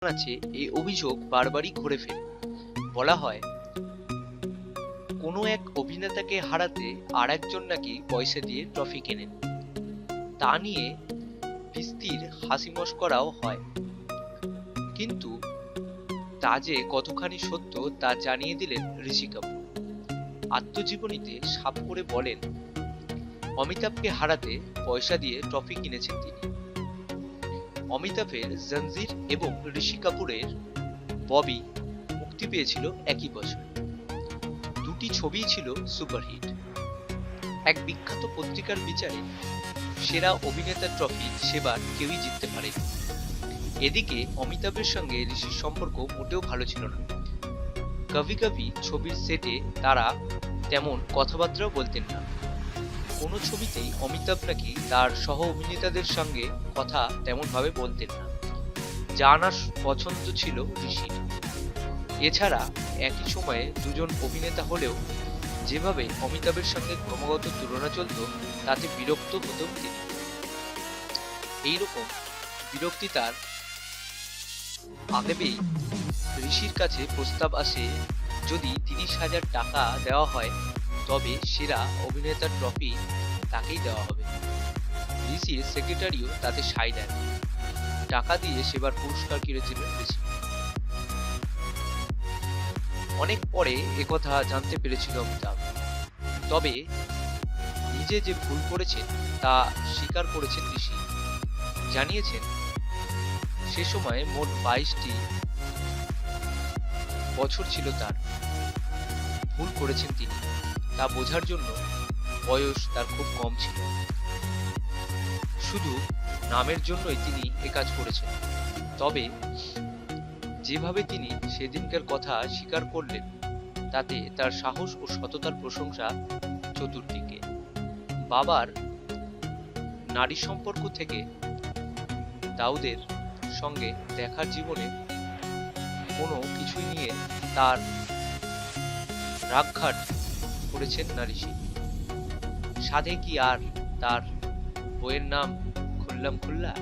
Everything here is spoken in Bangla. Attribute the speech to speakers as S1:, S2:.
S1: আছে এই অভিযোগ বারবারই ঘুরে ফেরে। বলা হয় কোনো এক অভিনেতাকে হারাতে আর একজন নাকি পয়সা দিয়ে ট্রফি কেনেন। তা নিয়ে বিস্তৃত হাসি মশকরাও হয়, কিন্তু তা যে কতখানি সত্য তা জানিয়ে দিলেন ঋষি কাপুর। আত্মজীবনীতে সাফ করে বলেন, অমিতাভকে হারাতে পয়সা দিয়ে ট্রফি কিনেছেন তিনি। অমিতাভের জঞ্জির এবং ঋষি কাপুরের ববি মুক্তি পেয়েছিল একই বছর। দুটি ছবিই ছিল সুপারহিট। এক বিখ্যাত পত্রিকার বিচারে সেরা অভিনেতার ট্রফি সেবার কেউই জিততে পারেনি। এদিকে অমিতাভের সঙ্গে ঋষির সম্পর্ক মোটেও ভালো ছিল না। কভি কভি ছবির সেটে তারা তেমন কথাবার্তাও বলতেন না। কোনো ছবিতেই অমিতাভ নাকি তার সহ অভিনেতাদের সঙ্গে কথা তেমন ভাবে বলতেন না, যা না পছন্দ ছিল ঋষির। এছাড়া একই সময়ে দুজন অভিনেতা হলেও যেভাবে অমিতাভের সঙ্গে ক্রমাগত তুলনা চলত, তাতে বিরক্ত হতেন তিনি। এইরকম বিরক্তি তার আবেগেই ঋষির কাছে প্রস্তাব আসে, যদি 30,000 টাকা দেওয়া হয় তবে সেরা অভিনেতার ট্রফি তাকেই দেওয়া হবে। ঋষির সেক্রেটারিও তাতে সায় দেন। টাকা দিয়ে সেবার পুরস্কার কিনেছিলেন ঋষি। অনেক পরে একথা জানতে পেরেছিল অমিতাভ, তবে নিজে যে ভুল করেছেন তা স্বীকার করেছেন ঋষি। জানিয়েছেন সে সময় মোট 22টি বছর ছিল তার। ভুল করেছেন তিনি, তা বোঝার জন্য বয়স তার খুব কম ছিল। শুধু নামের জন্যই তিনি একাজ করেছেন। তবে যেভাবে তিনি সেদিনকার কথা স্বীকার করলেন, তাতে তার সাহস ও সততার প্রশংসা চতুর্দিকে। বাবার নারী সম্পর্ক থেকে দাউদের সঙ্গে দেখার জীবনে কোনো কিছুই নিয়ে তার রাগঘাট করেছেন না ঋষি। সাধে কি আর তার বইয়ের নাম খুল্লাম খুল্লা?